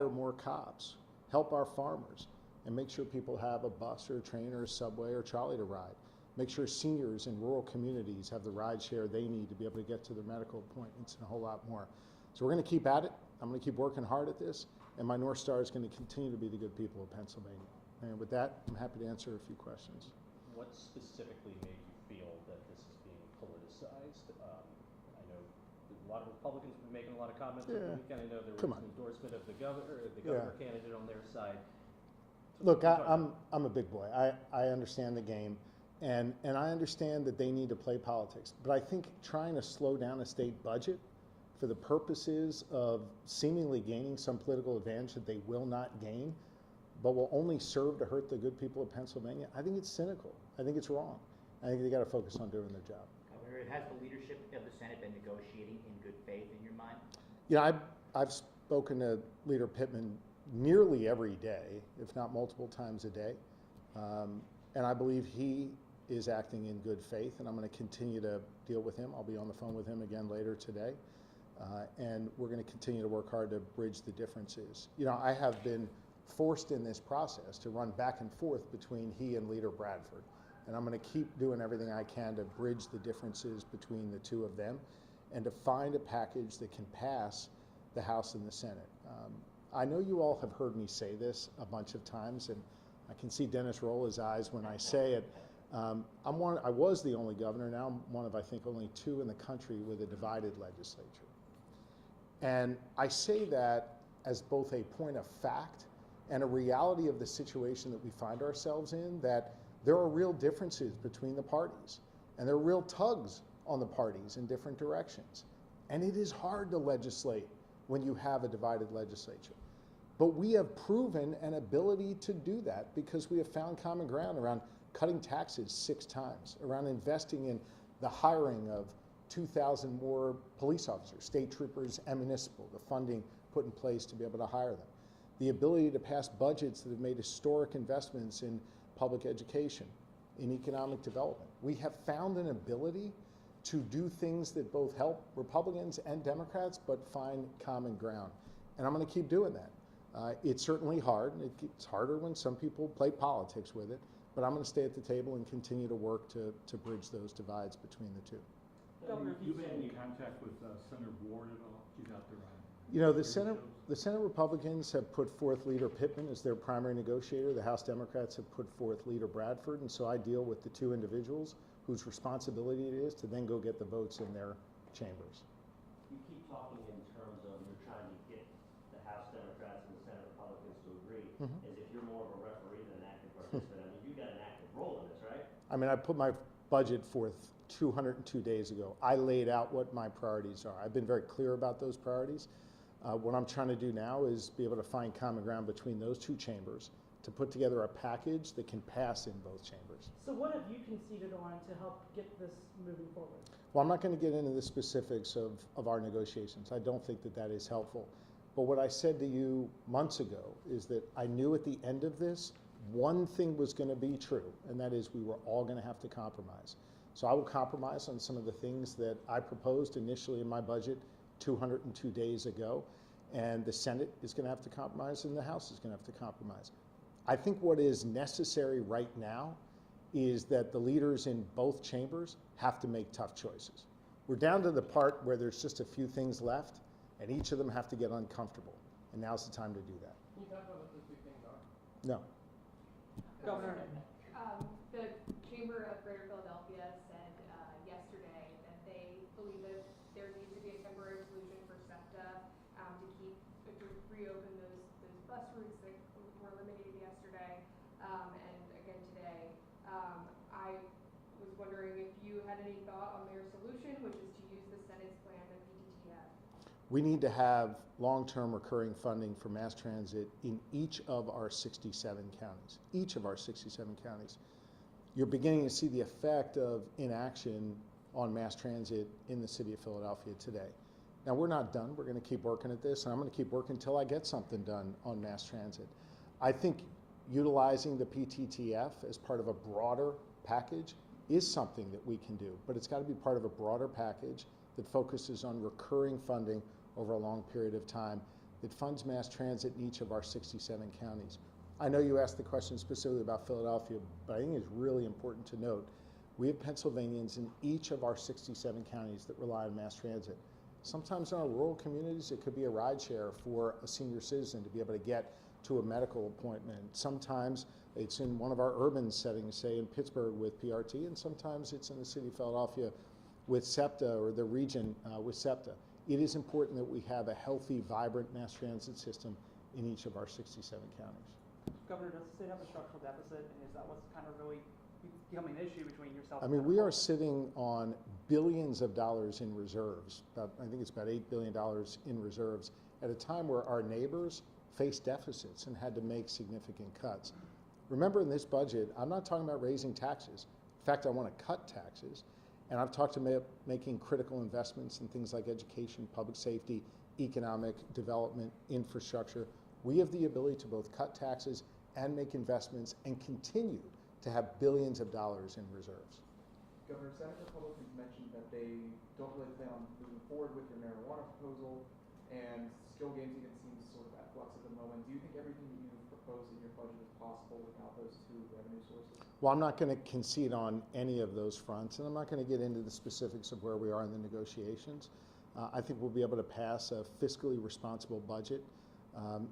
more cops, help our farmers, and make sure people have a bus or a train or a subway or trolley to ride. Make sure seniors in rural communities have the ride share they need to be able to get to their medical appointments and a whole lot more. So we're going to keep at it. I'm going to keep working hard at this, and my North Star is going to continue to be the good people of Pennsylvania. And with that, I'm happy to answer a few questions. What specifically made you feel that this is being politicized? I know a lot of Republicans have been making a lot of comments over the weekend. I know there was an endorsement of the governor candidate on their side. Look, I'm a big boy. I understand the game, and I understand that they need to play politics. But I think trying to slow down a state budget for the purposes of seemingly gaining some political advantage that they will not gain, but will only serve to hurt the good people of Pennsylvania, I think it's cynical. I think it's wrong. I think they got to focus on doing their job. Governor, has the leadership of the Senate been negotiating in good faith in your mind? Yeah, I've spoken to Leader Pittman nearly every day, if not multiple times a day, and I believe he is acting in good faith, and I'm going to continue to deal with him. I'll be on the phone with him again later today, and we're going to continue to work hard to bridge the differences. You know, I have been forced in this process to run back and forth between he and Leader Bradford, and I'm going to keep doing everything I can to bridge the differences between the two of them and to find a package that can pass the House and the Senate. I know you all have heard me say this a bunch of times, and I can see Dennis roll his eyes when I say it. I was the only governor. Now I'm one of, I think, only two in the country with a divided legislature. And I say that as both a point of fact and a reality of the situation that we find ourselves in, that there are real differences between the parties, and there are real tugs on the parties in different directions. And it is hard to legislate when you have a divided legislature. But we have proven an ability to do that because we have found common ground around cutting taxes 6 times, around investing in the hiring of 2,000 more police officers, state troopers, and municipal, the funding put in place to be able to hire them. The ability to pass budgets that have made historic investments in public education, in economic development. We have found an ability to do things that both help Republicans and Democrats, but find common ground. And I'm going to keep doing that. It's certainly hard. It's harder when some people play politics with it, but I'm going to stay at the table and continue to work to bridge those divides between the two. Governor, have you been in contact with Senator Ward at all? She's out there on. You know, the Senate Republicans have put forth Leader Pittman as their primary negotiator. The House Democrats have put forth Leader Bradford, and so I deal with the two individuals whose responsibility it is to then go get the votes in their chambers. You keep talking in terms of you're trying to get the House Democrats and the Senate Republicans to agree, as if you're more of a referee than an active participant. I mean, you got an active role in this, right? I mean, I put my budget forth 202 days ago. I laid out what my priorities are. I've been very clear about those priorities. What I'm trying to do now is be able to find common ground between those two chambers to put together a package that can pass in both chambers. So what have you conceded on to help get this moving forward? Well, I'm not going to get into the specifics of our negotiations. I don't think that that is helpful. But what I said to you months ago is that I knew at the end of this, one thing was going to be true, and that is we were all going to have to compromise. So I will compromise on some of the things that I proposed initially in my budget 202 days ago, and the Senate is going to have to compromise and the House is going to have to compromise. I think what is necessary right now is that the leaders in both chambers have to make tough choices. We're down to the part where there's just a few things left, and each of them have to get uncomfortable, and now's the time to do that. Can you talk about what those big things are? No. Governor. The Chamber of Greater Philadelphia said yesterday that they believe that there needs to be a temporary solution for SEPTA to reopen those bus routes that were eliminated yesterday and again today. I was wondering if you had any thought on their solution, which is to use the Senate's plan, the PTTF. We need to have long-term recurring funding for mass transit in each of our 67 counties. Each of our 67 counties. You're beginning to see the effect of inaction on mass transit in the city of Philadelphia today. Now, we're not done. We're going to keep working at this, and I'm going to keep working until I get something done on mass transit. I think utilizing the PTTF as part of a broader package is something that we can do, but it's got to be part of a broader package that focuses on recurring funding over a long period of time that funds mass transit in each of our 67 counties. I know you asked the question specifically about Philadelphia, but I think it's really important to note we have Pennsylvanians in each of our 67 counties that rely on mass transit. Sometimes in our rural communities, it could be a ride share for a senior citizen to be able to get to a medical appointment. Sometimes it's in one of our urban settings, say in Pittsburgh with PRT, and sometimes it's in the city of Philadelphia with SEPTA or the region with SEPTA. It is important that we have a healthy, vibrant mass transit system in each of our 67 counties. Governor, does the state have a structural deficit, and is that what's kind of really becoming an issue between yourself? I mean, we are sitting on billions of dollars in reserves. I think it's about $8 billion in reserves at a time where our neighbors faced deficits and had to make significant cuts. Remember, in this budget, I'm not talking about raising taxes. In fact, I want to cut taxes. And I've talked about making critical investments in things like education, public safety, economic development, infrastructure. We have the ability to both cut taxes and make investments and continue to have billions of dollars in reserves. Governor, Senate Republicans mentioned that they don't really plan on moving forward with your marijuana proposal, and skill games even seems sort of at flux at the moment. Do you think everything that you've proposed in your budget is possible without those two revenue sources? Well, I'm not going to concede on any of those fronts, and I'm not going to get into the specifics of where we are in the negotiations. I think we'll be able to pass a fiscally responsible budget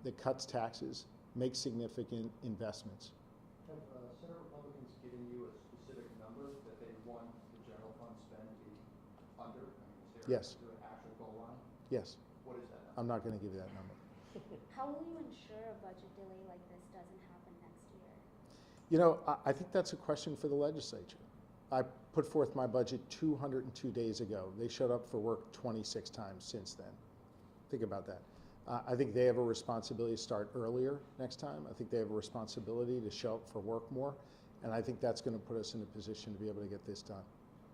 that cuts taxes, makes significant investments. Have Senate Republicans given you a specific number that they want the general fund spend to be under? I mean, is there Yes. an actual goal line? Yes. What is that number? I'm not going to give you that number. How will you ensure a budget delay like this doesn't happen next year? You know, I think that's a question for the legislature. I put forth my budget 202 days ago. They showed up for work 26 times since then. Think about that. I think they have a responsibility to start earlier next time. I think they have a responsibility to show up for work more. And I think that's going to put us in a position to be able to get this done.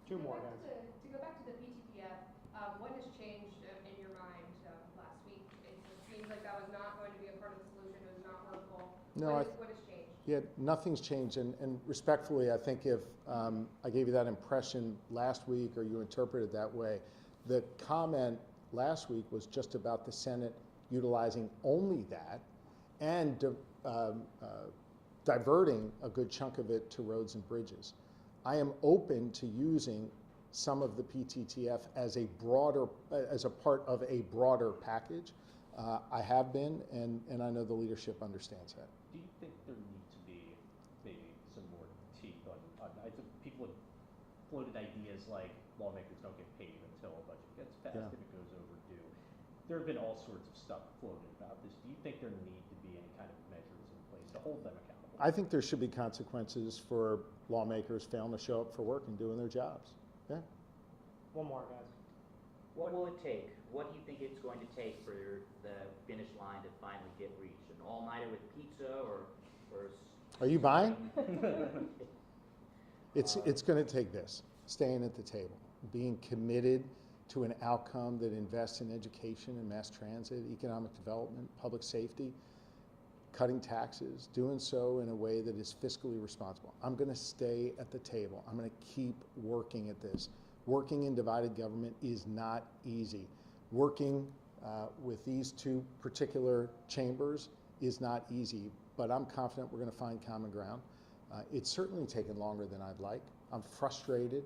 Two more, guys. To go back to the PTPF, what has changed in your mind last week? It seems like that was not going to be a part of the solution. It was not workable. No, What has changed? Yeah, nothing's changed. And respectfully, I think if I gave you that impression last week or you interpreted it that way, the comment last week was just about the Senate utilizing only that and diverting a good chunk of it to roads and bridges. I am open to using some of the PTTF as a part of a broader package. I have been, and I know the leadership understands that. Do you think there need to be maybe some more teeth on I think people have floated ideas like lawmakers don't get paid until a budget gets passed if it goes overdue. There have been all sorts of stuff floated about this. Do you think there need to be any kind of measures in place to hold them accountable? I think there should be consequences for lawmakers failing to show up for work and doing their jobs. Yeah. One more, guys. What will it take? What do you think it's going to take for the finish line to finally get reached? An all-nighter with pizza or Are you buying? It's going to take this, staying at the table, being committed to an outcome that invests in education and mass transit, economic development, public safety, cutting taxes, doing so in a way that is fiscally responsible. I'm going to stay at the table. I'm going to keep working at this. Working in divided government is not easy. Working with these two particular chambers is not easy, but I'm confident we're going to find common ground. It's certainly taken longer than I'd like. I'm frustrated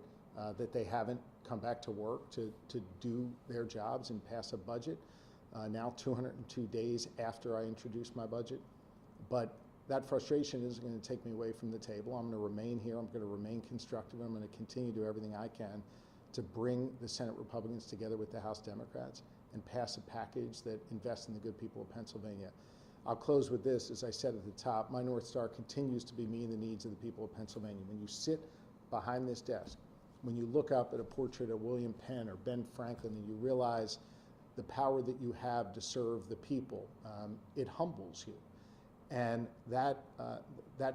that they haven't come back to work to do their jobs and pass a budget, now 202 days after I introduced my budget. But that frustration isn't going to take me away from the table. I'm going to remain here. I'm going to remain constructive. I'm going to continue to do everything I can to bring the Senate Republicans together with the House Democrats and pass a package that invests in the good people of Pennsylvania. I'll close with this. As I said at the top, my North Star continues to be meeting the needs of the people of Pennsylvania. When you sit behind this desk, when you look up at a portrait of William Penn or Ben Franklin and you realize the power that you have to serve the people, it humbles you. And that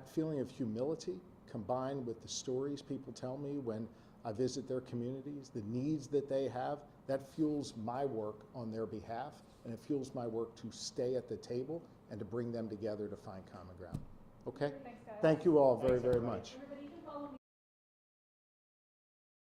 feeling of humility combined with the stories people tell me when I visit their communities, the needs that they have, that fuels my work on their behalf, and it fuels my work to stay at the table and to bring them together to find common ground. Okay? Thanks, guys. Thank you all very, very much.